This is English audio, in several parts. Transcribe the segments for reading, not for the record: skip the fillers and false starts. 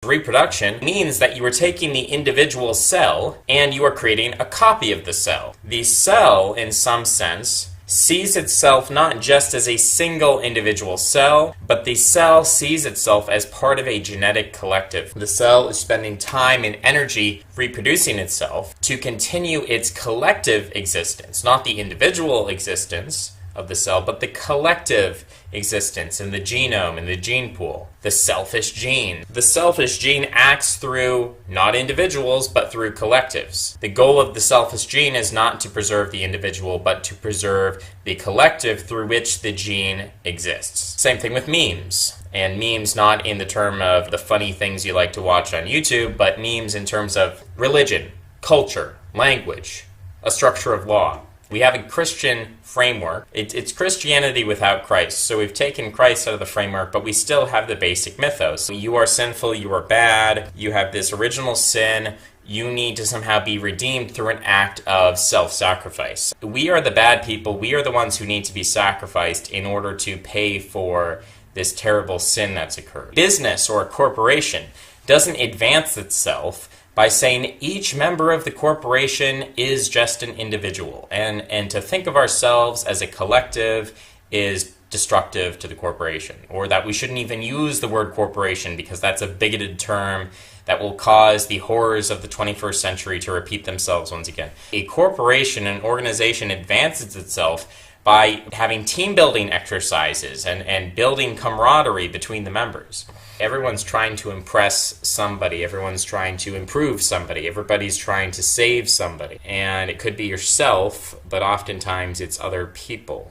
Reproduction means that you are taking the individual cell and you are creating a copy of the cell. The cell, in some sense, sees itself not just as a single individual cell, but the cell sees itself as part of a genetic collective. The cell is spending time and energy reproducing itself to continue its collective existence, not the individual existence of the cell, but the collective existence in the genome, in the gene pool. The selfish gene. The selfish gene acts through not individuals, but through collectives. The goal of the selfish gene is not to preserve the individual, but to preserve the collective through which the gene exists. Same thing with memes. And memes not in the term of the funny things you like to watch on YouTube, but memes in terms of religion, culture, language, a structure of law. We have a Christian framework. It's Christianity without Christ. So we've taken Christ out of the framework, but we still have the basic mythos. You are sinful, you are bad, you have this original sin, you need to somehow be redeemed through an act of self-sacrifice. We are the bad people, we are the ones who need to be sacrificed in order to pay for this terrible sin that's occurred. Business or a corporation doesn't advance itself by saying each member of the corporation is just an individual. And to think of ourselves as a collective is destructive to the corporation. Or that we shouldn't even use the word corporation because that's a bigoted term that will cause the horrors of the 21st century to repeat themselves once again. A corporation, an organization, advances itself by having team building exercises and building camaraderie between the members. Everyone's trying to impress somebody. Everyone's trying to improve somebody. Everybody's trying to save somebody. And it could be yourself, but oftentimes it's other people.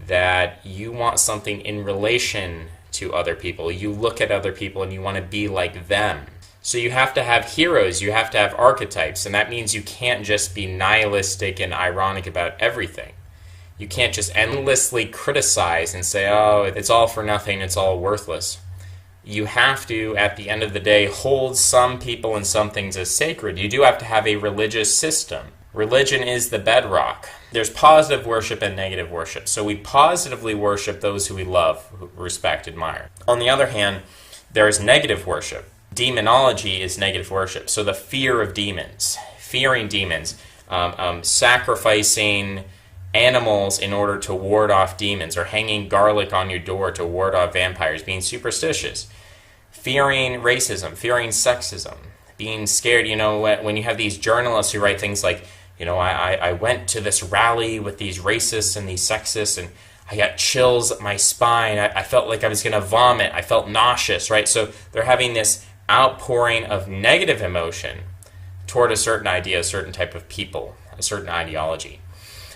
That you want something in relation to other people. You look at other people and you want to be like them. So you have to have heroes. You have to have archetypes. And that means you can't just be nihilistic and ironic about everything. You can't just endlessly criticize and say, oh, it's all for nothing, it's all worthless. You have to, at the end of the day, hold some people and some things as sacred. You do have to have a religious system. Religion is the bedrock. There's positive worship and negative worship. So we positively worship those who we love, respect, admire. On the other hand, there is negative worship. Demonology is negative worship. So the fear of demons, fearing demons, sacrificing animals in order to ward off demons, or hanging garlic on your door to ward off vampires, being superstitious, fearing racism, fearing sexism, being scared. You know, when you have these journalists who write things like, you know, I went to this rally with these racists and these sexists and I got chills up my spine, I felt like I was going to vomit, I felt nauseous, right? So they're having this outpouring of negative emotion toward a certain idea, a certain type of people, a certain ideology.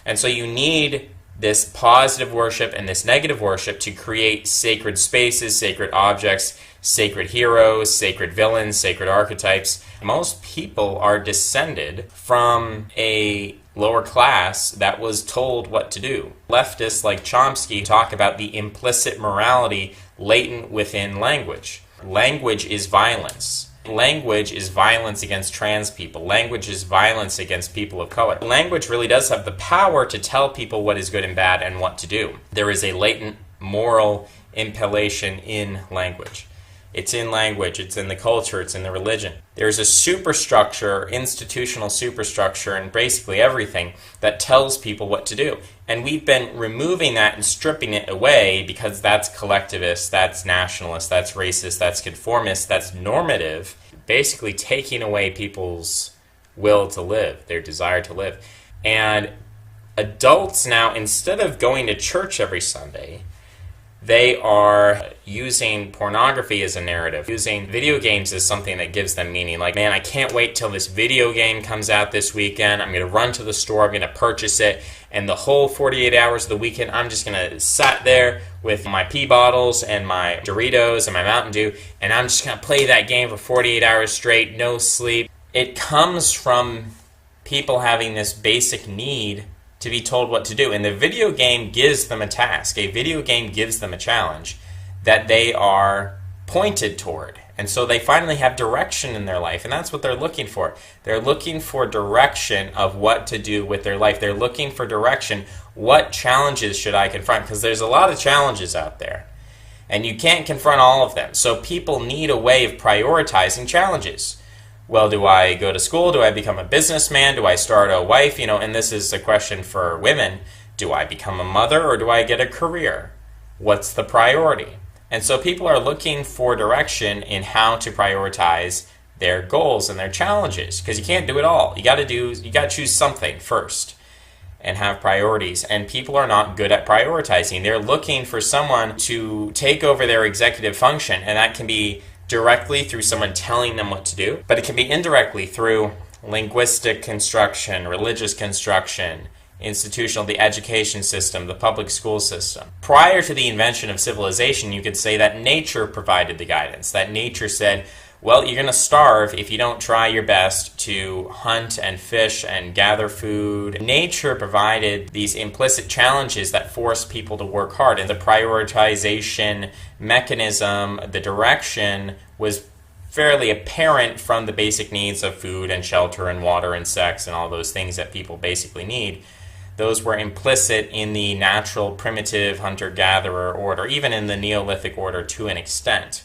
And so you need this positive worship and this negative worship to create sacred spaces, sacred objects, sacred heroes, sacred villains, sacred archetypes. Most people are descended from a lower class that was told what to do. Leftists like Chomsky talk about the implicit morality latent within language. Language is violence. Language is violence against trans people. Language is violence against people of color. Language really does have the power to tell people what is good and bad and what to do. There is a latent moral impellation in language. It's in language, it's in the culture, it's in the religion. There's a superstructure, institutional superstructure, and basically everything that tells people what to do. And we've been removing that and stripping it away because that's collectivist, that's nationalist, that's racist, that's conformist, that's normative, basically taking away people's will to live, their desire to live. And adults now, instead of going to church every Sunday, they are using pornography as a narrative, using video games as something that gives them meaning. Like, man, I can't wait till this video game comes out this weekend. I'm going to run to the store, I'm going to purchase it, and the whole 48 hours of the weekend, I'm just going to sit there with my pee bottles and my Doritos and my Mountain Dew, and I'm just going to play that game for 48 hours straight, no sleep. It comes from people having this basic need to be told what to do. And the video game gives them a task. A video game gives them a challenge that they are pointed toward. And so they finally have direction in their life. And that's what they're looking for. They're looking for direction of what to do with their life. They're looking for direction. What challenges should I confront? Because there's a lot of challenges out there. And you can't confront all of them. So people need a way of prioritizing challenges. Well, do I go to school? Do I become a businessman? Do I start a wife? And this is a question for women. Do I become a mother or do I get a career? What's the priority? And so people are looking for direction in how to prioritize their goals and their challenges, because you can't do it all. You got to choose something first and have priorities. And people are not good at prioritizing. They're looking for someone to take over their executive function, and that can be directly through someone telling them what to do, but it can be indirectly through linguistic construction, religious construction, institutional, the education system, the public school system. Prior to the invention of civilization, you could say that nature provided the guidance, that nature said, well, you're going to starve if you don't try your best to hunt and fish and gather food. Nature provided these implicit challenges that force people to work hard, and the prioritization mechanism, the direction, was fairly apparent from the basic needs of food and shelter and water and sex and all those things that people basically need. Those were implicit in the natural primitive hunter-gatherer order, even in the Neolithic order to an extent.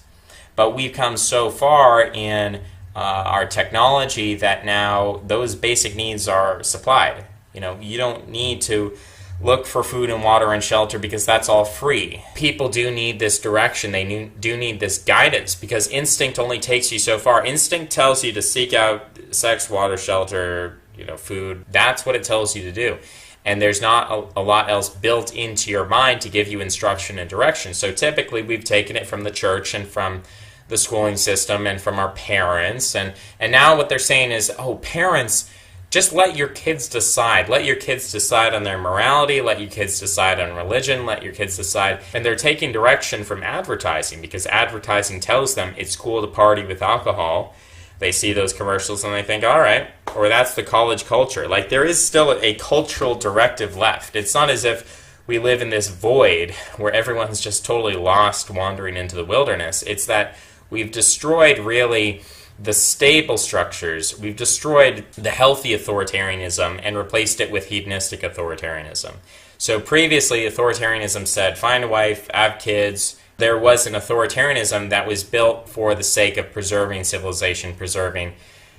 But we've come so far in our technology that now those basic needs are supplied. You don't need to look for food and water and shelter because that's all free. People do need this direction. They do need this guidance because instinct only takes you so far. Instinct tells you to seek out sex, water, shelter, food. That's what it tells you to do. And there's not a lot else built into your mind to give you instruction and direction. So typically we've taken it from the church and from the schooling system and from our parents. And now what they're saying is, parents, just let your kids decide. Let your kids decide on their morality. Let your kids decide on religion. Let your kids decide. And they're taking direction from advertising because advertising tells them it's cool to party with alcohol. They see those commercials and they think, all right, or that's the college culture. Like, there is still a cultural directive left. It's not as if we live in this void where everyone's just totally lost wandering into the wilderness. It's that we've destroyed really the stable structures. We've destroyed the healthy authoritarianism and replaced it with hedonistic authoritarianism. So previously, authoritarianism said, find a wife, have kids. There was an authoritarianism that was built for the sake of preserving civilization, preserving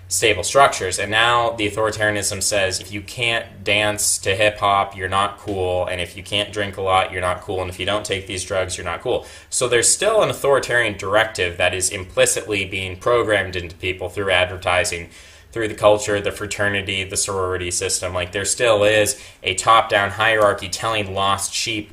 stable structures. And now the authoritarianism says if you can't dance to hip-hop, you're not cool. And if you can't drink a lot, you're not cool. And if you don't take these drugs, you're not cool. So there's still an authoritarian directive that is implicitly being programmed into people through advertising, through the culture, the fraternity, the sorority system. Like, there still is a top-down hierarchy telling lost sheep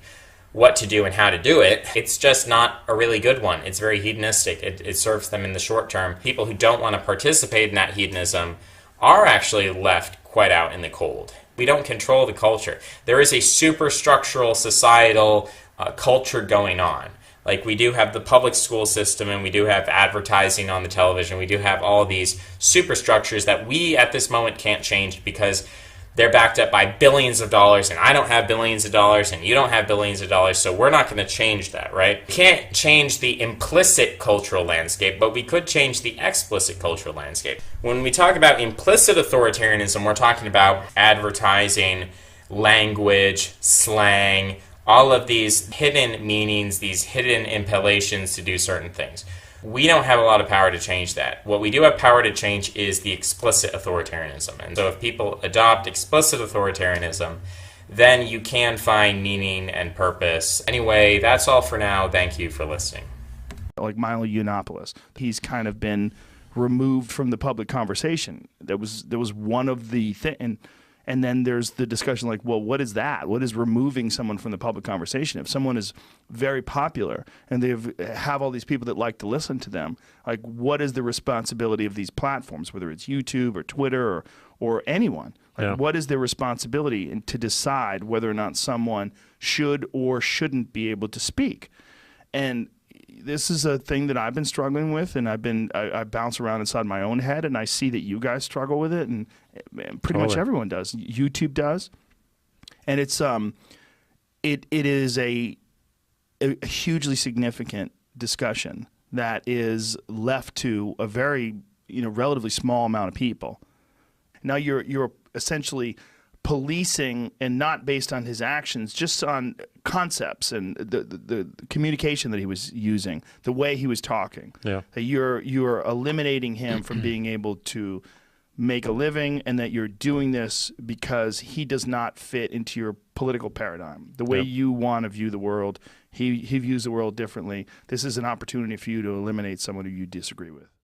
what to do and how to do it. It's just not a really good one. It's very hedonistic. It serves them in the short term. People who don't want to participate in that hedonism are actually left quite out in the cold. We don't control the culture. There is a superstructural societal culture going on. Like, we do have the public school system and we do have advertising on the television. We do have all these superstructures that we at this moment can't change because they're backed up by billions of dollars, and I don't have billions of dollars, and you don't have billions of dollars, so we're not going to change that, right? We can't change the implicit cultural landscape, but we could change the explicit cultural landscape. When we talk about implicit authoritarianism, we're talking about advertising, language, slang, all of these hidden meanings, these hidden impellations to do certain things. We don't have a lot of power to change that. What we do have power to change is the explicit authoritarianism. And so if people adopt explicit authoritarianism, then you can find meaning and purpose. Anyway, that's all for now. Thank you for listening. Like Milo Yiannopoulos, he's kind of been removed from the public conversation. There was one of the things. And then there's the discussion like, well, what is that? What is removing someone from the public conversation? If someone is very popular and they have all these people that like to listen to them, like, what is the responsibility of these platforms, whether it's YouTube or Twitter or anyone? Like, what is their responsibility to decide whether or not someone should or shouldn't be able to speak? And this is a thing that I've been struggling with, and I bounce around inside my own head, and I see that you guys struggle with it, and pretty much everyone does. YouTube does, and it's it is a hugely significant discussion that is left to a very relatively small amount of people. Now you're essentially policing, and not based on his actions, just on concepts and the communication that he was using, the way he was talking. Yeah. That you're eliminating him from being able to make a living, and that you're doing this because he does not fit into your political paradigm. The way you want to view the world, he views the world differently. This is an opportunity for you to eliminate someone who you disagree with.